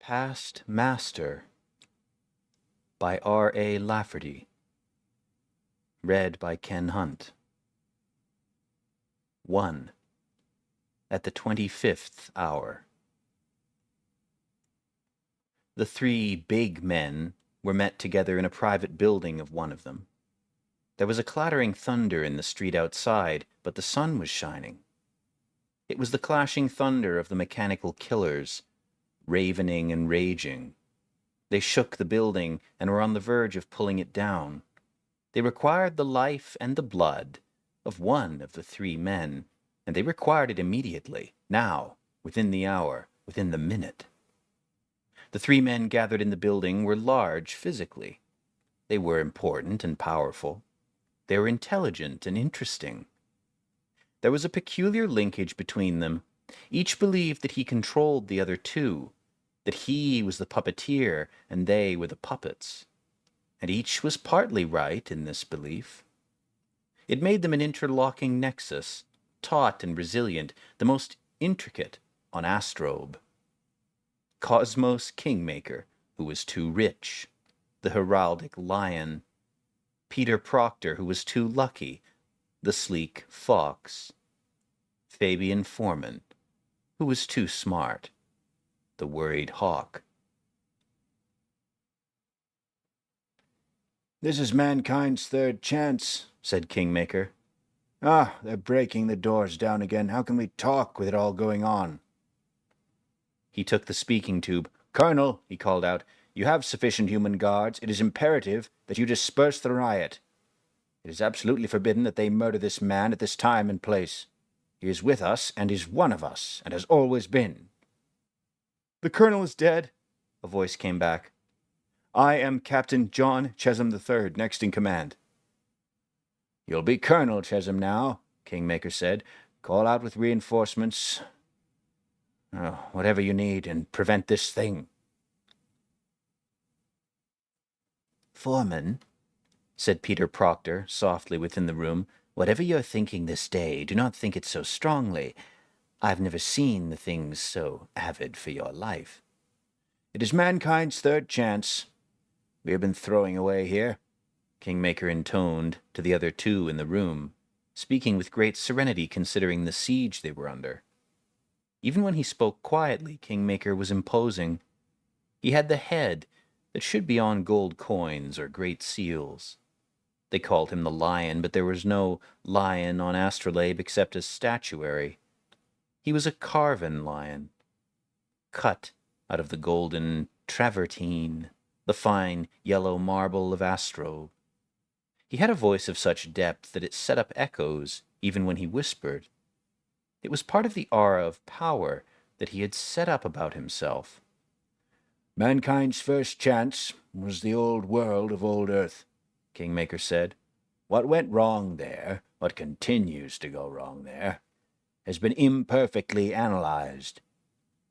Past Master by R.A. Lafferty. Read by Ken Hunt. 1. At the 25th hour. The three big men were met together in a private building of one of them. There was a clattering thunder in the street outside, but the sun was shining. It was the clashing thunder of the mechanical killers, ravening and raging. They shook the building and were on the verge of pulling it down. They required the life and the blood of one of the three men, and they required it immediately, now, within the hour, within the minute. The three men gathered in the building were large physically. They were important and powerful. They were intelligent and interesting. There was a peculiar linkage between them. Each believed that he controlled the other two, that he was the puppeteer and they were the puppets. And each was partly right in this belief. It made them an interlocking nexus, taut and resilient, the most intricate on Astrobe. Cosmos Kingmaker, who was too rich, the heraldic lion. Peter Proctor, who was too lucky, the sleek fox. Fabian Foreman, who was too smart, the worried hawk. "This is mankind's third chance," said Kingmaker. "Ah, they're breaking the doors down again. How can we talk with it all going on?" He took the speaking tube. "Colonel," he called out, "you have sufficient human guards. It is imperative that you disperse the riot. It is absolutely forbidden that they murder this man at this time and place. He is with us and is one of us, and has always been." "The colonel is dead," a voice came back. "I am Captain John Chesham III, next in command." "You'll be Colonel Chesham now," Kingmaker said. "Call out with reinforcements. Whatever you need, and prevent this thing." "Foreman," said Peter Proctor softly within the room, "whatever you're thinking this day, do not think it so strongly. I've never seen the things so avid for your life." "It is mankind's third chance we have been throwing away here," Kingmaker intoned to the other two in the room, speaking with great serenity considering the siege they were under. Even when he spoke quietly, Kingmaker was imposing. He had the head that should be on gold coins or great seals. They called him the Lion, but there was no lion on Astrolabe except as statuary. He was a carven lion, cut out of the golden travertine, the fine yellow marble of Astrobe. He had a voice of such depth that it set up echoes even when he whispered. It was part of the aura of power that he had set up about himself. "Mankind's first chance was the old world of old Earth," Kingmaker said. "What went wrong there, what continues to go wrong there, has been imperfectly analyzed.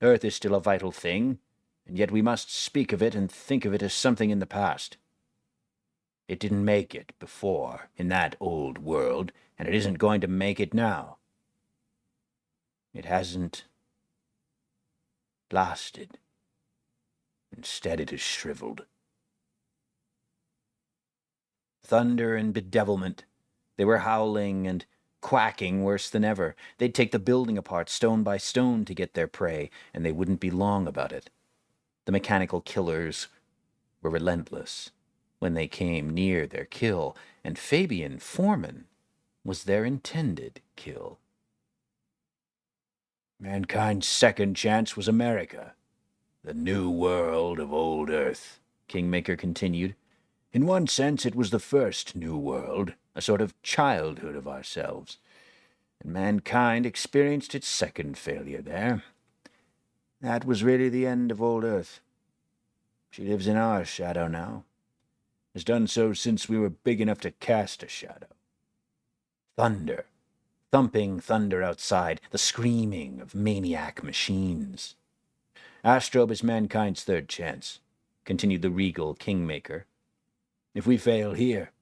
Earth is still a vital thing, and yet we must speak of it and think of it as something in the past. It didn't make it before, in that old world, and it isn't going to make it now. It hasn't lasted. Instead, it has shriveled." Thunder and bedevilment. They were howling and quacking worse than ever. They'd take the building apart stone by stone to get their prey, and they wouldn't be long about it. The mechanical killers were relentless when they came near their kill, and Fabian Foreman was their intended kill. "Mankind's second chance was America, the new world of old Earth," Kingmaker continued. "In one sense it was the first new world, a sort of childhood of ourselves, and mankind experienced its second failure there. That was really the end of old Earth. She lives in our shadow now, has done so since we were big enough to cast a shadow." Thunder. Thumping thunder outside, the screaming of maniac machines. "Astrobe is mankind's third chance," continued the regal Kingmaker. "If we fail here,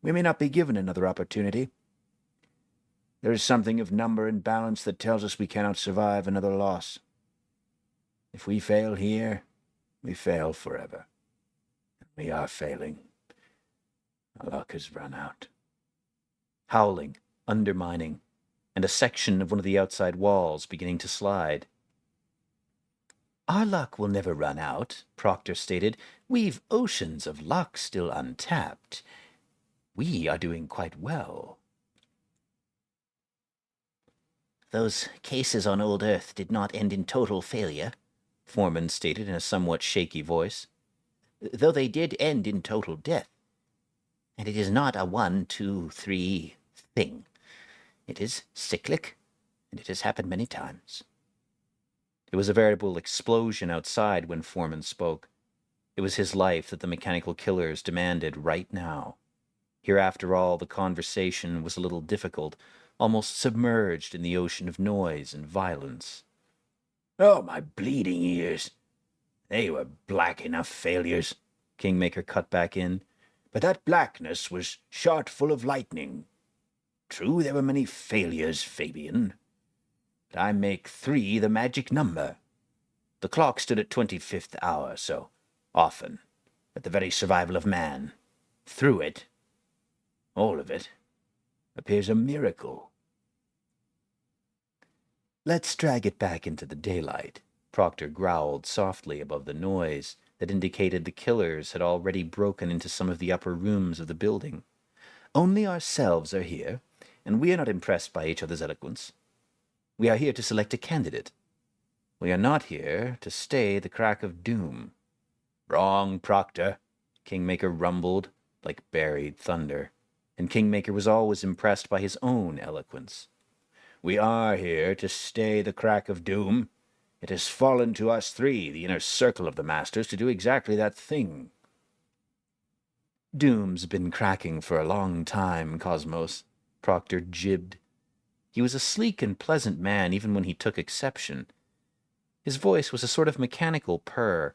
we may not be given another opportunity. There is something of number and balance that tells us we cannot survive another loss. If we fail here, we fail forever. We are failing. Our luck has run out. Howling, undermining, and a section of one of the outside walls beginning to slide. Our luck will never run out, Proctor stated. We've oceans of luck still untapped. We are doing quite well. Those cases on old Earth did not end in total failure, Foreman stated in a somewhat shaky voice, though they did end in total death. And it is not a 1, 2, 3 thing. It is cyclic, and it has happened many times. It was a veritable explosion outside when Foreman spoke. It was his life that the mechanical killers demanded right now. Here, after all, the conversation was a little difficult, almost submerged in the ocean of noise and violence. Oh, my bleeding ears. They were black enough failures, Kingmaker cut back in. But that blackness was shot full of lightning. True, there were many failures, Fabian. But I make 3 the magic number. The clock stood at 25th hour, so often, at the very survival of man, through it, all of it, appears a miracle. Let's drag it back into the daylight, Proctor growled softly above the noise that indicated the killers had already broken into some of the upper rooms of the building. Only ourselves are here, and we are not impressed by each other's eloquence. We are here to select a candidate. We are not here to stay the crack of doom. Wrong, Proctor, Kingmaker rumbled like buried thunder, and Kingmaker was always impressed by his own eloquence. We are here to stay the crack of doom. It has fallen to us 3, the inner circle of the Masters, to do exactly that thing. Doom's been cracking for a long time, Cosmos, Proctor jibbed. He was a sleek and pleasant man even when he took exception. His voice was a sort of mechanical purr,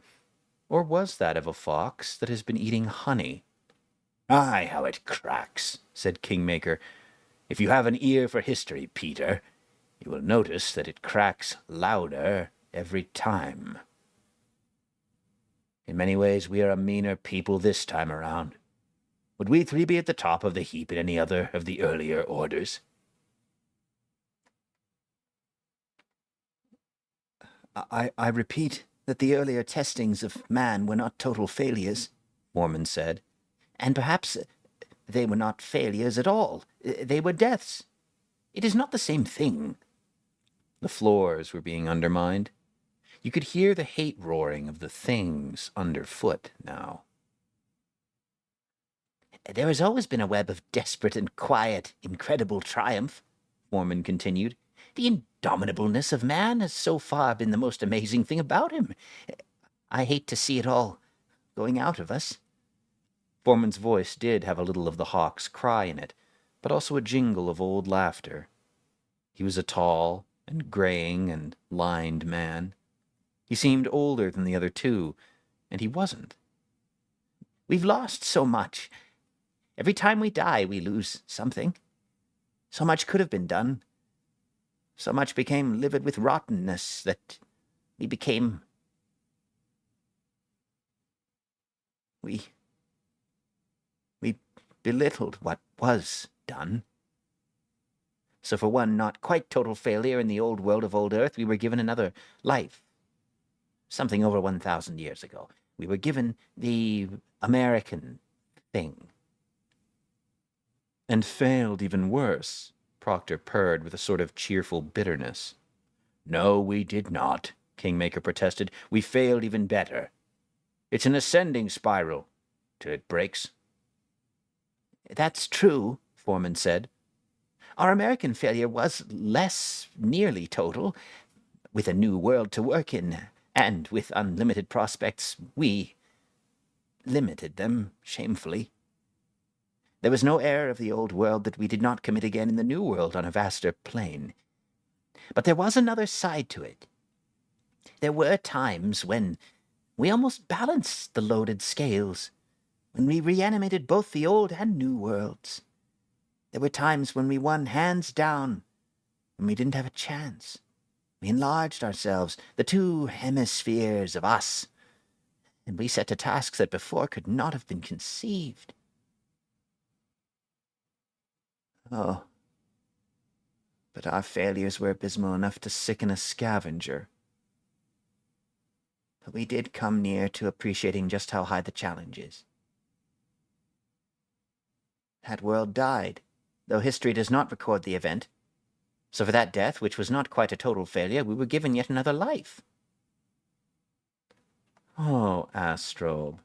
or was that of a fox that has been eating honey? Aye, how it cracks, said Kingmaker. If you have an ear for history, Peter, you will notice that it cracks louder every time. In many ways, we are a meaner people this time around. Would we 3 be at the top of the heap in any other of the earlier orders? I repeat that the earlier testings of man were not total failures, Foreman said. And perhaps they were not failures at all. They were deaths. It is not the same thing. The floors were being undermined. You could hear the hate roaring of the things underfoot now. There has always been a web of desperate and quiet, incredible triumph, Foreman continued. The indomitableness of man has so far been the most amazing thing about him. I hate to see it all going out of us. Foreman's voice did have a little of the hawk's cry in it, but also a jingle of old laughter. He was a tall and graying and lined man. He seemed older than the other 2, and he wasn't. We've lost so much. Every time we die, we lose something. So much could have been done. So much became livid with rottenness that we became... We belittled what was done. So for one not quite total failure in the old world of old Earth, we were given another life. Something over 1,000 years ago. We were given the American thing. And failed even worse, Proctor purred with a sort of cheerful bitterness. No, we did not, Kingmaker protested. We failed even better. It's an ascending spiral, till it breaks. That's true, Foreman said. Our American failure was less nearly total. With a new world to work in, and with unlimited prospects, we limited them shamefully. There was no error of the old world that we did not commit again in the new world on a vaster plane. But there was another side to it. There were times when we almost balanced the loaded scales, when we reanimated both the old and new worlds. There were times when we won hands down, when we didn't have a chance. We enlarged ourselves, the two hemispheres of us, and we set to tasks that before could not have been conceived. Oh, but our failures were abysmal enough to sicken a scavenger. But we did come near to appreciating just how high the challenge is. That world died, though history does not record the event. So for that death, which was not quite a total failure, we were given yet another life. Oh, Astrobe,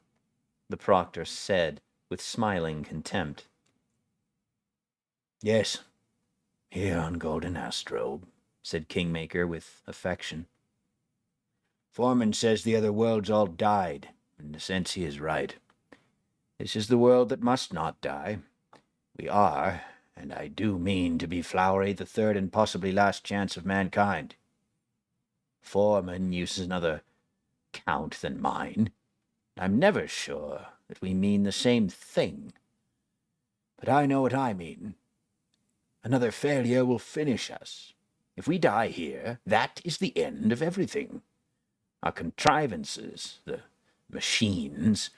the proctor said with smiling contempt. Yes, here on Golden Astrobe, said Kingmaker with affection. Foreman says the other worlds all died. In a sense, he is right. This is the world that must not die. We are, and I do mean to be Flowery, the third and possibly last chance of mankind. Foreman uses another count than mine. I'm never sure that we mean the same thing. But I know what I mean. Another failure will finish us. If we die here, that is the end of everything. Our contrivances, the machines,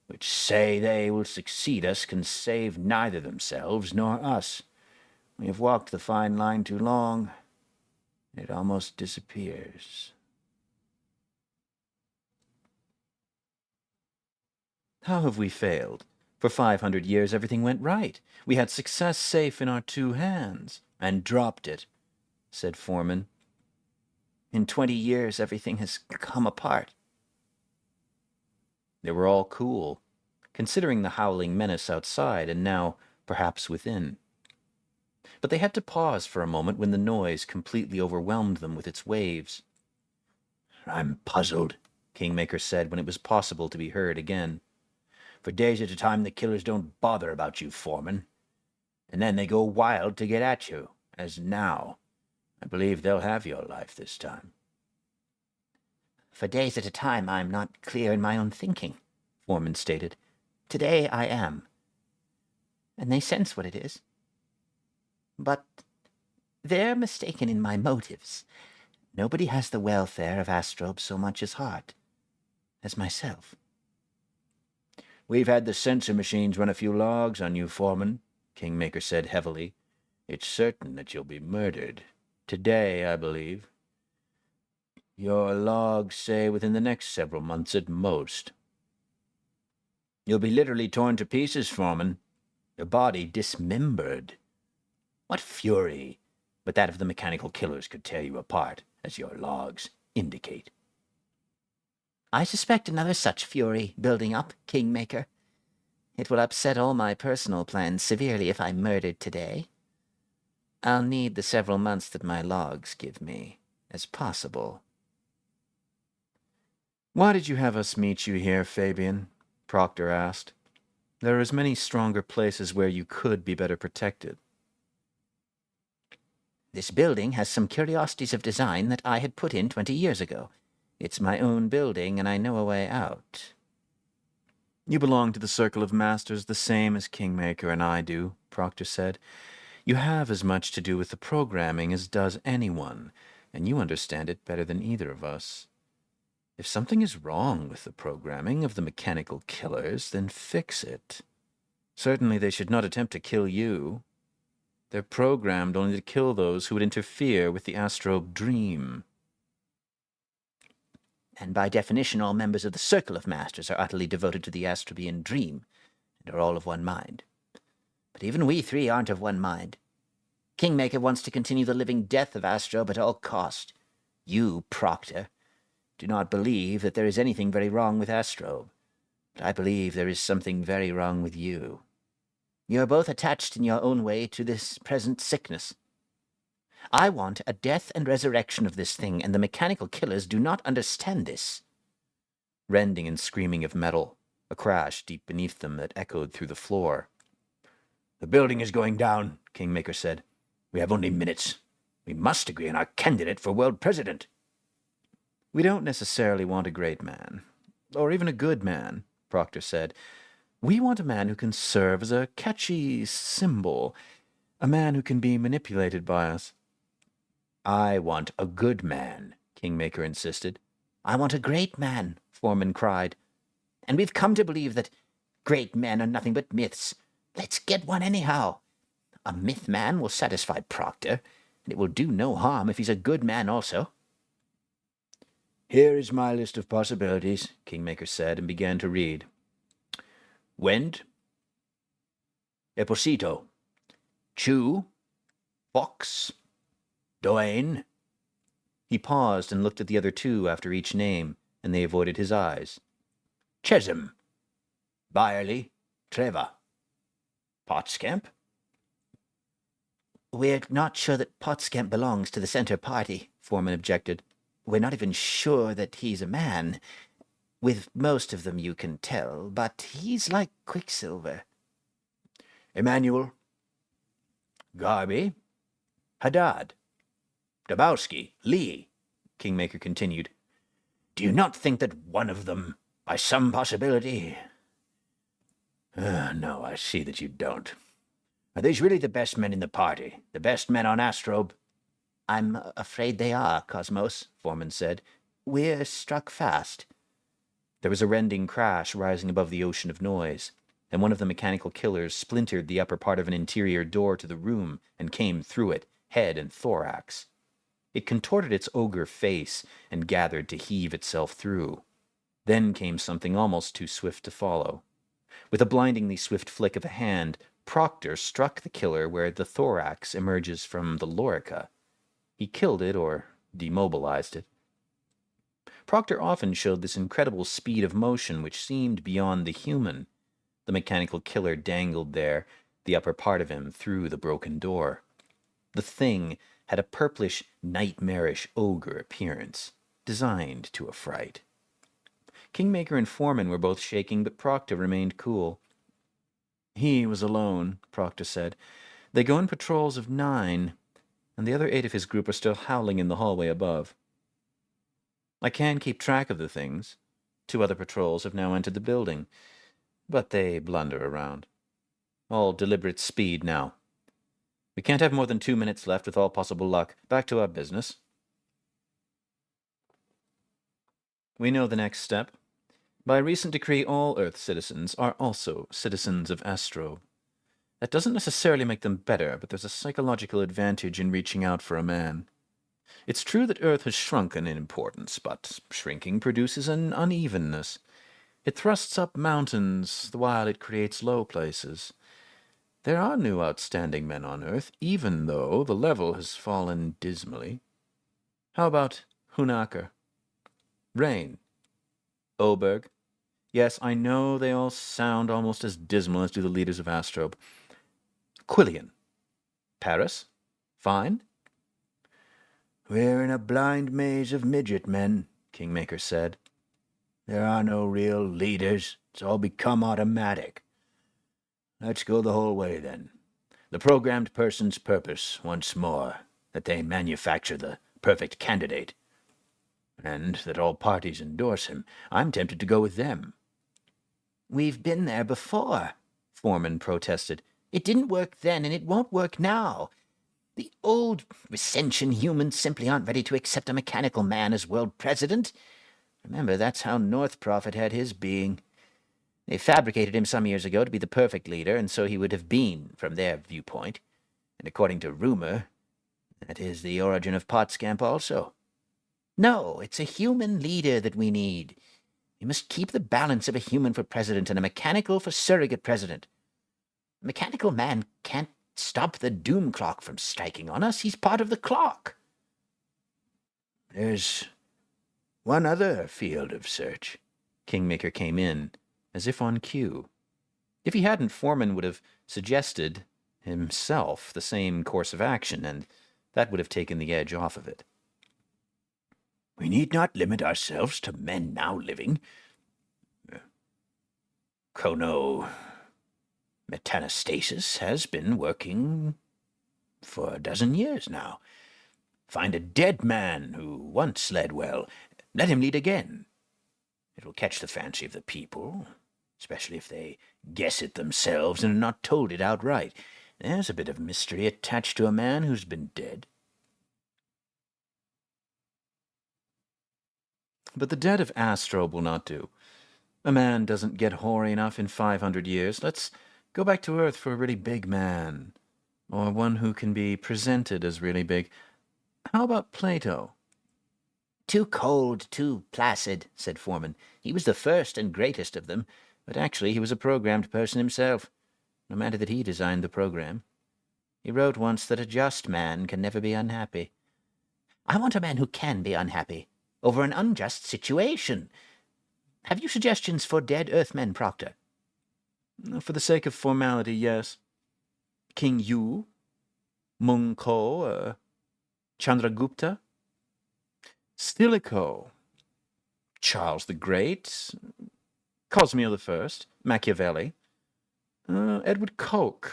which say they will succeed us, can save neither themselves nor us. We have walked the fine line too long, and it almost disappears. How have we failed? For 500 years everything went right. We had success safe in our two hands. And dropped it, said Foreman. In 20 years everything has come apart. They were all cool, considering the howling menace outside and now perhaps within. But they had to pause for a moment when the noise completely overwhelmed them with its waves. I'm puzzled, Kingmaker said when it was possible to be heard again. For days at a time the killers don't bother about you, Foreman. And then they go wild to get at you, as now. I believe they'll have your life this time. For days at a time I'm not clear in my own thinking, Foreman stated. Today I am. And they sense what it is. But they're mistaken in my motives. Nobody has the welfare of Astrobe so much as heart as myself. We've had the sensor machines run a few logs on you, Foreman, Kingmaker said heavily. It's certain that you'll be murdered. Today, I believe. Your logs say within the next several months at most. You'll be literally torn to pieces, Foreman. Your body dismembered. What fury but that of the mechanical killers could tear you apart, as your logs indicate. I suspect another such fury building up, Kingmaker. It will upset all my personal plans severely if I'm murdered today. I'll need the several months that my logs give me as possible. Why did you have us meet you here, Fabian? Proctor asked. There are as many stronger places where you could be better protected. This building has some curiosities of design that I had put in 20 years ago. It's my own building, and I know a way out. You belong to the Circle of Masters the same as Kingmaker and I do, Proctor said. You have as much to do with the programming as does anyone, and you understand it better than either of us. If something is wrong with the programming of the mechanical killers, then fix it. Certainly they should not attempt to kill you. They're programmed only to kill those who would interfere with the Astrobe dream. And by definition, all members of the Circle of Masters are utterly devoted to the Astrobean dream, and are all of one mind. But even we three aren't of one mind. Kingmaker wants to continue the living death of Astrobe at all cost. You, Proctor, do not believe that there is anything very wrong with Astrobe, but I believe there is something very wrong with you. You are both attached in your own way to this present sickness. I want a death and resurrection of this thing, and the mechanical killers do not understand this. Rending and screaming of metal, a crash deep beneath them that echoed through the floor. The building is going down, Kingmaker said. We have only minutes. We must agree on our candidate for world president. We don't necessarily want a great man, or even a good man, Proctor said. We want a man who can serve as a catchy symbol, a man who can be manipulated by us. I want a good man, Kingmaker insisted. I want a great man, Foreman cried. And we've come to believe that great men are nothing but myths. Let's get one anyhow. A myth man will satisfy Proctor, and it will do no harm if he's a good man also. Here is my list of possibilities, Kingmaker said, and began to read. Wend, Eposito, Chew, Fox, Doane. He paused and looked at the other two after each name, and they avoided his eyes. Chesham, Byerly, Trevor, Potscamp. We're not sure that Potscamp belongs to the Centre Party, Foreman objected. We're not even sure that he's a man. With most of them you can tell, but he's like Quicksilver. Emmanuel, Garby, Haddad, Dabowski, Lee, Kingmaker continued. Do you not think that one of them, by some possibility... no, I see that you don't. Are these really the best men in the party? The best men on Astrobe? I'm afraid they are, Cosmos, Foreman said. We're struck fast. There was a rending crash rising above the ocean of noise, and one of the mechanical killers splintered the upper part of an interior door to the room and came through it, head and thorax. It contorted its ogre face and gathered to heave itself through. Then came something almost too swift to follow. With a blindingly swift flick of a hand, Proctor struck the killer where the thorax emerges from the lorica. He killed it or demobilized it. Proctor often showed this incredible speed of motion which seemed beyond the human. The mechanical killer dangled there, the upper part of him through the broken door. The thing had a purplish, nightmarish ogre appearance, designed to affright. Kingmaker and Foreman were both shaking, but Proctor remained cool. He was alone, Proctor said. They go in patrols of 9, and the other 8 of his group are still howling in the hallway above. I can keep track of the things. 2 other patrols have now entered the building, but they blunder around. All deliberate speed now. We can't have more than 2 minutes left with all possible luck. Back to our business. We know the next step. By recent decree, all Earth citizens are also citizens of Astrobe. That doesn't necessarily make them better, but there's a psychological advantage in reaching out for a man. It's true that Earth has shrunken in importance, but shrinking produces an unevenness. It thrusts up mountains, the while it creates low places. There are new outstanding men on Earth, even though the level has fallen dismally. How about Hunaker? Rain? Oberg? Yes, I know they all sound almost as dismal as do the leaders of Astrobe. Quillian? Paris? Fine? We're in a blind maze of midget men, Kingmaker said. There are no real leaders. It's all become automatic. Let's go the whole way, then. The programmed person's purpose, once more, that they manufacture the perfect candidate. And that all parties endorse him. I'm tempted to go with them. We've been there before, Foreman protested. It didn't work then, and it won't work now. The old recension humans simply aren't ready to accept a mechanical man as world president. Remember, that's how North Prophet had his being. They fabricated him some years ago to be the perfect leader, and so he would have been, from their viewpoint. And according to rumor, that is the origin of Potscamp also. No, it's a human leader that we need. We must keep the balance of a human for president and a mechanical for surrogate president. A mechanical man can't stop the doom clock from striking on us. He's part of the clock. There's one other field of search. Kingmaker came in, as if on cue. If he hadn't, Foreman would have suggested himself the same course of action, and that would have taken the edge off of it. We need not limit ourselves to men now living. Chronometastasis has been working for a dozen years now. Find a dead man who once led well. Let him lead again. It will catch the fancy of the people, especially if they guess it themselves and are not told it outright. There's a bit of mystery attached to a man who's been dead. But the dead of Astrobe will not do. A man doesn't get hoary enough in 500 years. Let's go back to Earth for a really big man, or one who can be presented as really big. How about Plato? Too cold, too placid, said Foreman. He was the first and greatest of them, but actually he was a programmed person himself, no matter that he designed the program. He wrote once that a just man can never be unhappy. I want a man who can be unhappy over an unjust situation. Have you suggestions for dead Earthmen, Proctor? For the sake of formality, yes. King Yu, Mung Ko, Chandragupta, Stilicho, Charles the Great, Cosimo the First, Machiavelli, Edward Koch,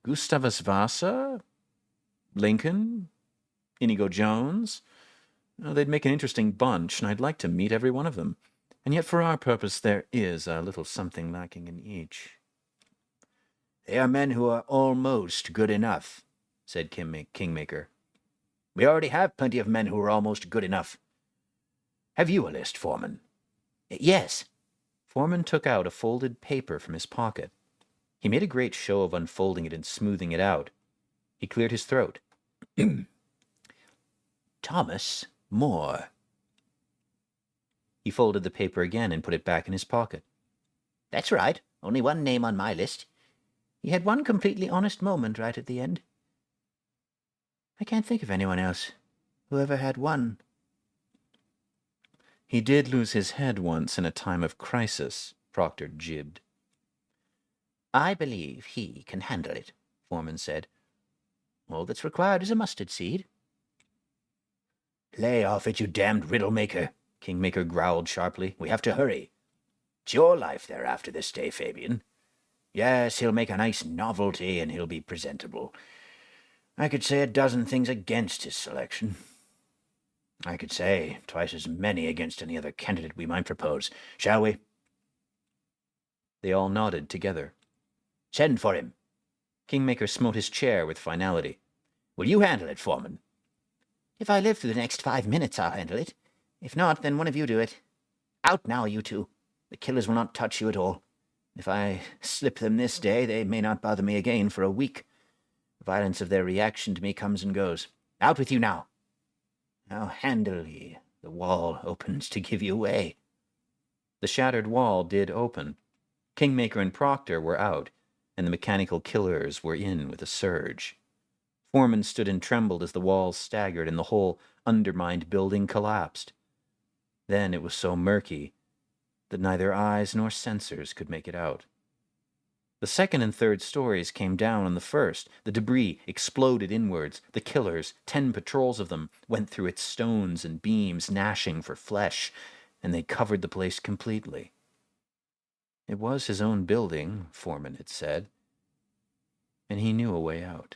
Gustavus Vasa, Lincoln, Inigo Jones. They'd make an interesting bunch, and I'd like to meet every one of them. And yet for our purpose there is a little something lacking in each. They are men who are almost good enough, said Kingmaker. We already have plenty of men who are almost good enough. Have you a list, Foreman? Yes. Foreman took out a folded paper from his pocket. He made a great show of unfolding it and smoothing it out. He cleared his throat. Thomas More. He folded the paper again and put it back in his pocket. That's right. Only one name on my list. He had one completely honest moment right at the end. I can't think of anyone else who ever had one. He did lose his head once in a time of crisis, Proctor jibbed. I believe he can handle it, Foreman said. All that's required is a mustard seed. Lay off it, you damned riddle-maker, Kingmaker growled sharply. We have to hurry. It's your life they're after this day, Fabian. Yes, he'll make a nice novelty, and he'll be presentable. I could say a dozen things against his selection. I could say twice as many against any other candidate we might propose. Shall we? They all nodded together. Send for him. Kingmaker smote his chair with finality. Will you handle it, Foreman? If I live through the next 5 minutes, I'll handle it. If not, then one of you do it. Out now, you two. The killers will not touch you at all. If I slip them this day, they may not bother me again for a week. The violence of their reaction to me comes and goes. Out with you now. How handily the wall opens to give you way. The shattered wall did open. Kingmaker and Proctor were out, and the mechanical killers were in with a surge. Foreman stood and trembled as the walls staggered and the whole undermined building collapsed. Then it was so murky that neither eyes nor sensors could make it out. The second and third stories came down on the first. The debris exploded inwards. The killers, 10 patrols of them, went through its stones and beams, gnashing for flesh, and they covered the place completely. It was his own building, Foreman had said, and he knew a way out.